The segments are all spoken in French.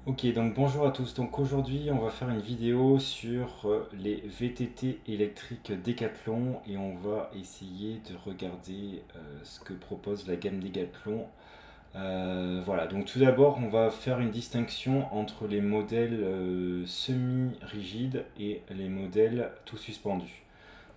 Ok, donc bonjour à tous. Donc aujourd'hui, on va faire une vidéo sur les VTT électriques Decathlon et on va essayer de regarder ce que propose la gamme Decathlon. Voilà, donc tout d'abord, on va faire une distinction entre les modèles semi-rigides et les modèles tout suspendus.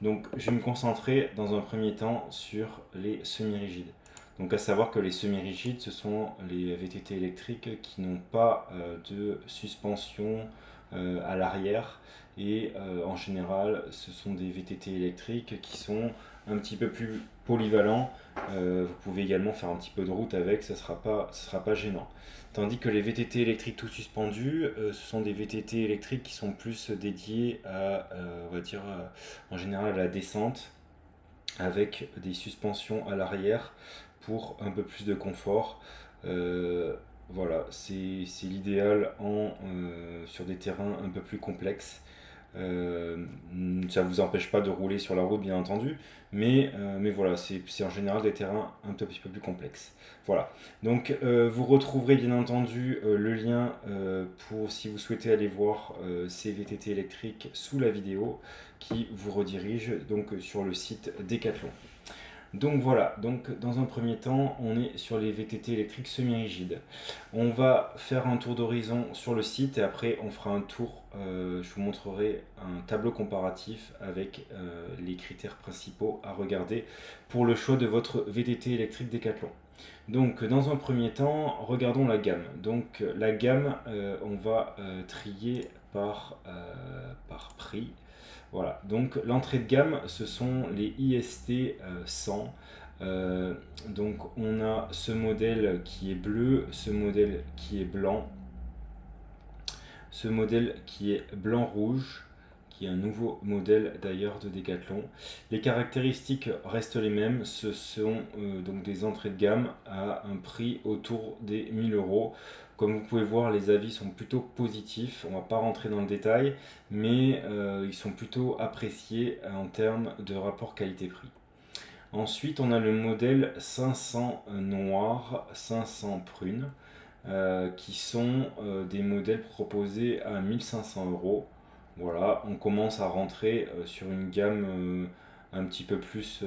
Donc je vais me concentrer dans un premier temps sur les semi-rigides. Donc à savoir que les semi-rigides, ce sont les VTT électriques qui n'ont pas de suspension à l'arrière. Et en général, ce sont des VTT électriques qui sont un petit peu plus polyvalents. Vous pouvez également faire un petit peu de route avec, ça sera pas gênant. Tandis que les VTT électriques tout suspendus, ce sont des VTT électriques qui sont plus dédiés à, on va dire, en général à la descente, avec des suspensions à l'arrière pour un peu plus de confort. Euh, voilà, c'est l'idéal sur des terrains un peu plus complexes. Euh, Ça ne vous empêche pas de rouler sur la route, bien entendu, mais voilà, c'est en général des terrains un tout petit peu plus complexes. Voilà, donc vous retrouverez bien entendu le lien pour si vous souhaitez aller voir ces VTT électriques sous la vidéo qui vous redirige donc sur le site Decathlon. Donc voilà, donc dans un premier temps, on est sur les VTT électriques semi-rigides. On va faire un tour d'horizon sur le site et après on fera un tour, je vous montrerai un tableau comparatif avec les critères principaux à regarder pour le choix de votre VTT électrique Decathlon. Donc dans un premier temps, regardons la gamme. Donc la gamme, on va trier par prix. Voilà, donc l'entrée de gamme, ce sont les IST 100. Donc on a ce modèle qui est bleu, ce modèle qui est blanc, ce modèle qui est blanc-rouge, qui est un nouveau modèle d'ailleurs de Decathlon. Les caractéristiques restent les mêmes, ce sont donc des entrées de gamme à un prix autour des 1000 euros. Comme vous pouvez voir, les avis sont plutôt positifs, on ne va pas rentrer dans le détail, mais ils sont plutôt appréciés en termes de rapport qualité-prix. Ensuite, on a le modèle 500 noir, 500 prune qui sont des modèles proposés à 1500 euros. Voilà, on commence à rentrer sur une gamme un petit peu plus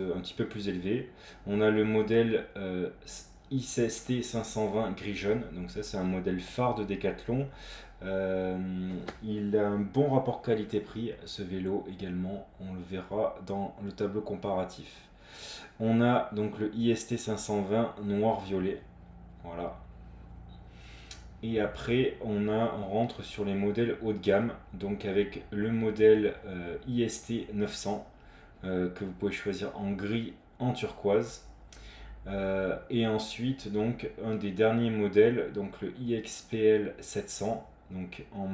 élevée. On a le modèle ICST 520 gris jaune, donc ça c'est un modèle phare de Decathlon. Euh, il a un bon rapport qualité-prix, ce vélo également, on le verra dans le tableau comparatif. On a donc le IST 520 noir-violet, voilà, et après, on rentre sur les modèles haut de gamme, donc avec le modèle IST 900 que vous pouvez choisir en gris, en turquoise. Et ensuite, donc un des derniers modèles, donc le IXPL 700, donc en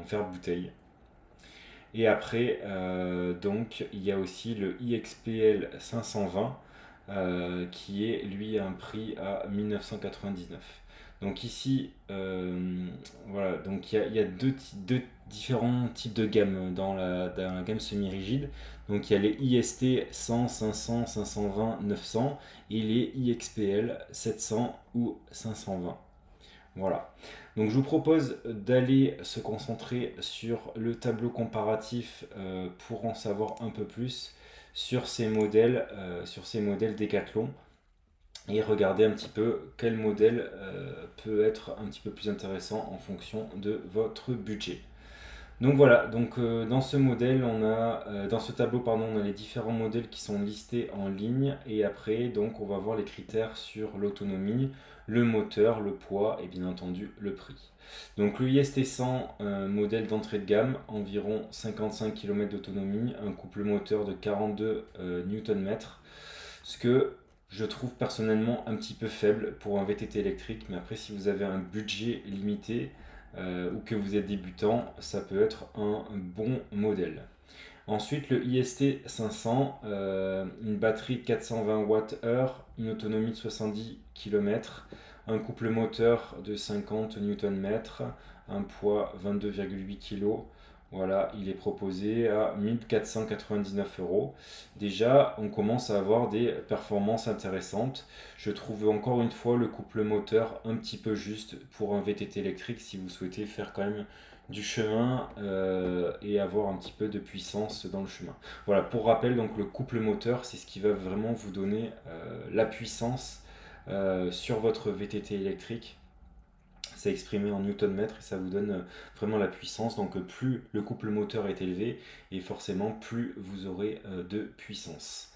verre bouteille. Et après, donc il y a aussi le IXPL 520 qui est lui à un prix à 1999. Donc ici, voilà, donc il y a deux différents types de gammes dans la gamme semi-rigide. Donc il y a les IST 100, 500, 520, 900 et les IXPL 700 ou 520. Voilà. Donc je vous propose d'aller se concentrer sur le tableau comparatif pour en savoir un peu plus sur ces modèles Decathlon et regarder un petit peu quel modèle peut être un petit peu plus intéressant en fonction de votre budget. Donc voilà, donc dans ce tableau pardon, on a les différents modèles qui sont listés en ligne et après donc on va voir les critères sur l'autonomie, le moteur, le poids et bien entendu le prix. Donc le IST 100, modèle d'entrée de gamme, environ 55 km d'autonomie, un couple moteur de 42 Nm, ce que je trouve personnellement un petit peu faible pour un VTT électrique, mais après si vous avez un budget limité, ou que vous êtes débutant, ça peut être un bon modèle. Ensuite, le IST 500, une batterie de 420 Wh, une autonomie de 70 km, un couple moteur de 50 Nm, un poids 22,8 kg. Voilà, il est proposé à 1499 euros. Déjà, on commence à avoir des performances intéressantes. Je trouve encore une fois le couple moteur un petit peu juste pour un VTT électrique si vous souhaitez faire quand même du chemin et avoir un petit peu de puissance dans le chemin. Voilà, pour rappel, donc le couple moteur, c'est ce qui va vraiment vous donner la puissance sur votre VTT électrique. C'est exprimé en newton-mètre et ça vous donne vraiment la puissance. Donc plus le couple moteur est élevé et forcément plus vous aurez de puissance.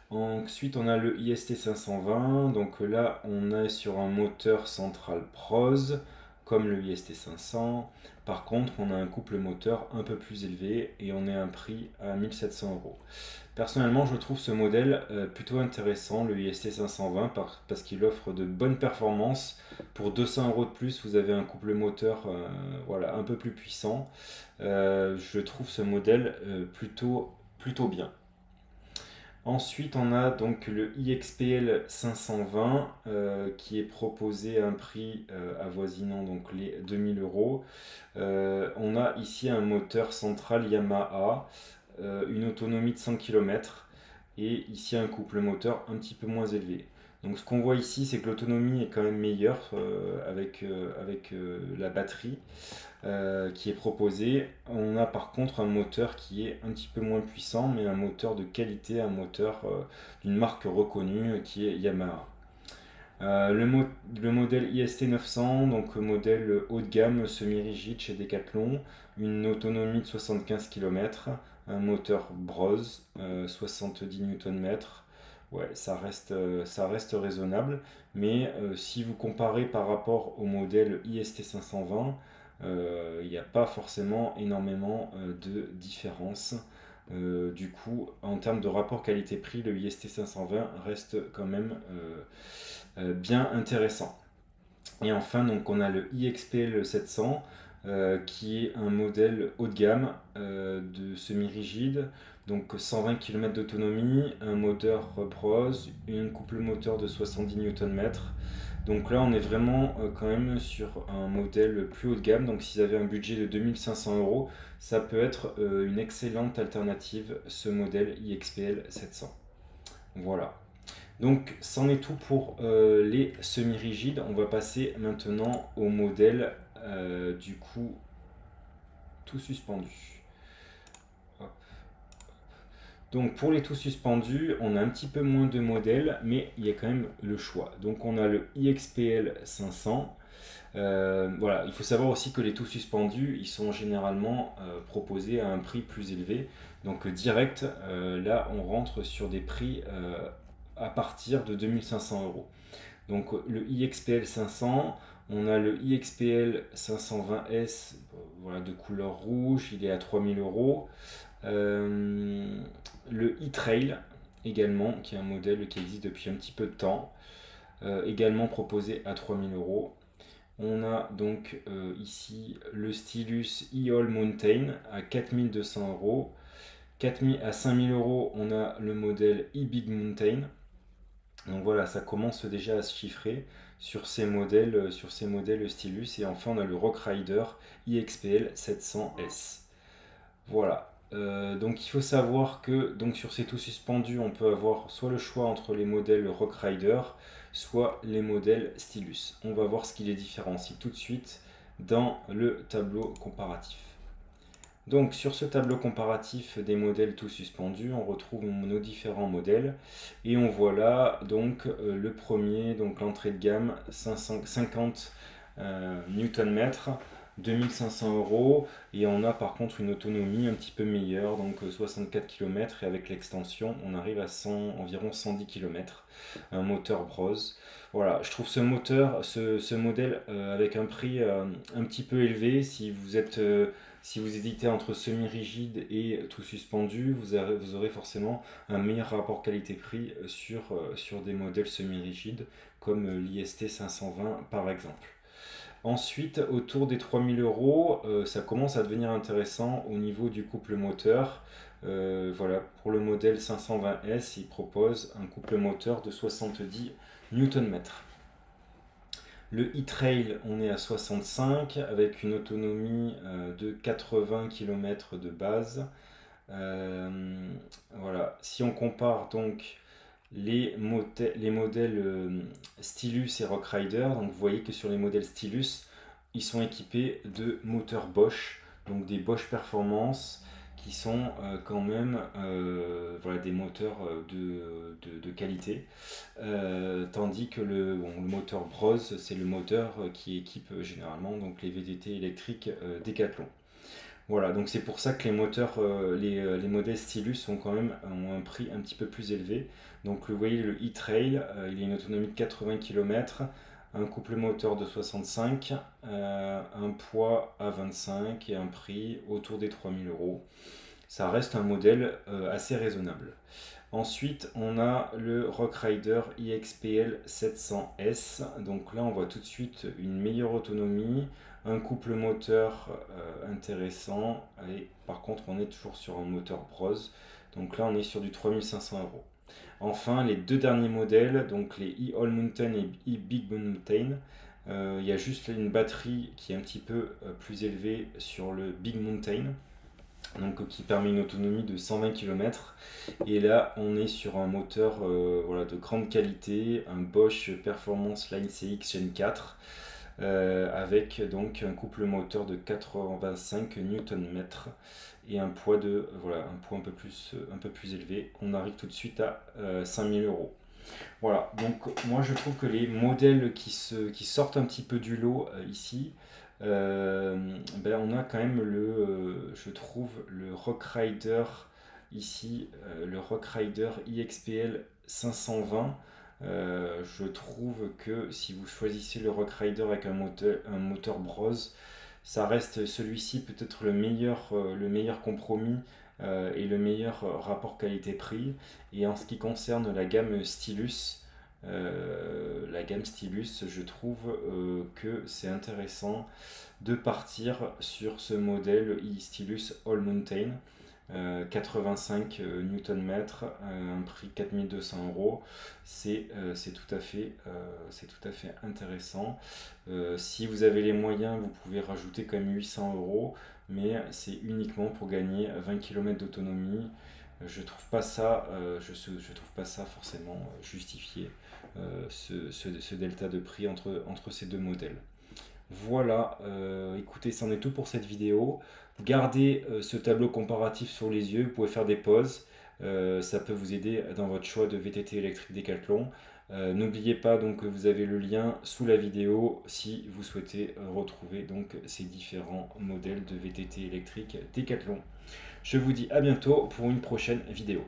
Ensuite on a le IST 520. Donc là on est sur un moteur central Prose comme le IST 500. Par contre on a un couple moteur un peu plus élevé et on est à un prix à 1700 euros. Personnellement, je trouve ce modèle plutôt intéressant, le IST 520, parce qu'il offre de bonnes performances. Pour 200 euros de plus, vous avez un couple moteur voilà, un peu plus puissant. Je trouve ce modèle plutôt bien. Ensuite, on a donc le IXPL 520 qui est proposé à un prix avoisinant donc les 2000 euros. On a ici un moteur central Yamaha, une autonomie de 100 km et ici un couple moteur un petit peu moins élevé. Donc ce qu'on voit ici, c'est que l'autonomie est quand même meilleure avec la batterie qui est proposée. On a par contre un moteur qui est un petit peu moins puissant, mais un moteur de qualité, un moteur d'une marque reconnue qui est Yamaha. Le modèle IST 900, donc modèle haut de gamme semi-rigide chez Decathlon, une autonomie de 75 km, un moteur Brose, 70 Nm. Ouais, ça reste raisonnable, mais si vous comparez par rapport au modèle IST 520, il n'y a pas forcément énormément de différence. Du coup, en termes de rapport qualité-prix, le IST 520 reste quand même bien intéressant. Et enfin, donc, on a le IXPL 700 qui est un modèle haut de gamme de semi-rigide, donc 120 km d'autonomie, un moteur Prose, une couple moteur de 70 Nm. Donc là, on est vraiment quand même sur un modèle plus haut de gamme. Donc si vous avez un budget de 2500 euros, ça peut être une excellente alternative, ce modèle IXPL 700. Voilà. Donc, c'en est tout pour les semi-rigides. On va passer maintenant au modèle du coup tout suspendu. Hop. Donc, pour les tout suspendus, on a un petit peu moins de modèles, mais il y a quand même le choix. Donc, on a le IXPL 500. Voilà, il faut savoir aussi que les tout suspendus, ils sont généralement proposés à un prix plus élevé. Donc, direct, là, on rentre sur des prix à partir de 2500 euros. Donc le IXPL 500, on a le IXPL 520S voilà, de couleur rouge, il est à 3000 euros. Le e-Trail également, qui est un modèle qui existe depuis un petit peu de temps, également proposé à 3000 euros. On a donc ici le Stylus e-All Mountain à 4200 euros. À 5000 euros, on a le modèle e-Big Mountain. Donc voilà, ça commence déjà à se chiffrer sur ces modèles Stylus. Et enfin, on a le Rock Rider IXPL 700S. Voilà. Donc il faut savoir que donc sur ces tout suspendus, on peut avoir soit le choix entre les modèles Rock Rider, soit les modèles Stylus. On va voir ce qui les différencie tout de suite dans le tableau comparatif. Donc sur ce tableau comparatif des modèles tout suspendus, on retrouve nos différents modèles et on voit là donc le premier, donc l'entrée de gamme 550 Nm, 2500 euros et on a par contre une autonomie un petit peu meilleure, donc 64 km et avec l'extension on arrive à environ 110 km, un moteur Brose. Voilà, je trouve ce modèle avec un prix un petit peu élevé si vous hésitez entre semi-rigide et tout suspendu, vous aurez forcément un meilleur rapport qualité-prix sur des modèles semi-rigides comme l'IST 520 par exemple. Ensuite, autour des 3000 euros, ça commence à devenir intéressant au niveau du couple moteur. Voilà, pour le modèle 520S, il propose un couple moteur de 70 Nm. Le e-trail, on est à 65 avec une autonomie de 80 km de base. Voilà, si on compare donc les modèles Stylus et Rockrider, donc vous voyez que sur les modèles Stylus, ils sont équipés de moteurs Bosch, donc des Bosch Performance qui sont quand même voilà, des moteurs de qualité. Tandis que le moteur Bros, c'est le moteur qui équipe généralement donc, les VTT électriques Decathlon. Voilà, donc c'est pour ça que les moteurs, les modèles Stylus ont un prix un petit peu plus élevé. Donc vous voyez le e-trail, il a une autonomie de 80 km, un couple moteur de 65, un poids à 25 et un prix autour des 3000 €. Ça reste un modèle assez raisonnable. Ensuite, on a le Rockrider iXPL 700S. Donc là, on voit tout de suite une meilleure autonomie, un couple moteur intéressant. Et par contre, on est toujours sur un moteur Bros. Donc là, on est sur du 3500 €. Enfin, les deux derniers modèles, donc les e-All Mountain et e-Big Mountain. Il y a juste une batterie qui est un petit peu plus élevée sur le Big Mountain, donc qui permet une autonomie de 120 km. Et là, on est sur un moteur voilà, de grande qualité, un Bosch Performance Line CX Gen 4, avec donc un couple moteur de 85 Nm et un poids voilà, un poids un peu plus élevé. On arrive tout de suite à 5000 €. Voilà, donc moi je trouve que les modèles qui sortent un petit peu du lot ici, ben on a quand même je trouve le Rockrider ici, le Rockrider iXPL 520. Je trouve que si vous choisissez le Rockrider avec un moteur Bros, ça reste celui-ci peut-être le meilleur compromis et le meilleur rapport qualité-prix. Et en ce qui concerne la gamme Stylus, je trouve que c'est intéressant de partir sur ce modèle e-Stylus All Mountain. 85 Nm, un prix 4200 €, c'est tout à fait intéressant. Si vous avez les moyens, vous pouvez rajouter quand même 800 €, mais c'est uniquement pour gagner 20 km d'autonomie. Je trouve pas ça, je trouve pas ça forcément justifié, ce delta de prix entre ces deux modèles. Voilà, écoutez, c'en est tout pour cette vidéo. Gardez ce tableau comparatif sur les yeux, vous pouvez faire des pauses. Ça peut vous aider dans votre choix de VTT électrique Decathlon. N'oubliez pas donc que vous avez le lien sous la vidéo si vous souhaitez retrouver donc ces différents modèles de VTT électrique Decathlon. Je vous dis à bientôt pour une prochaine vidéo.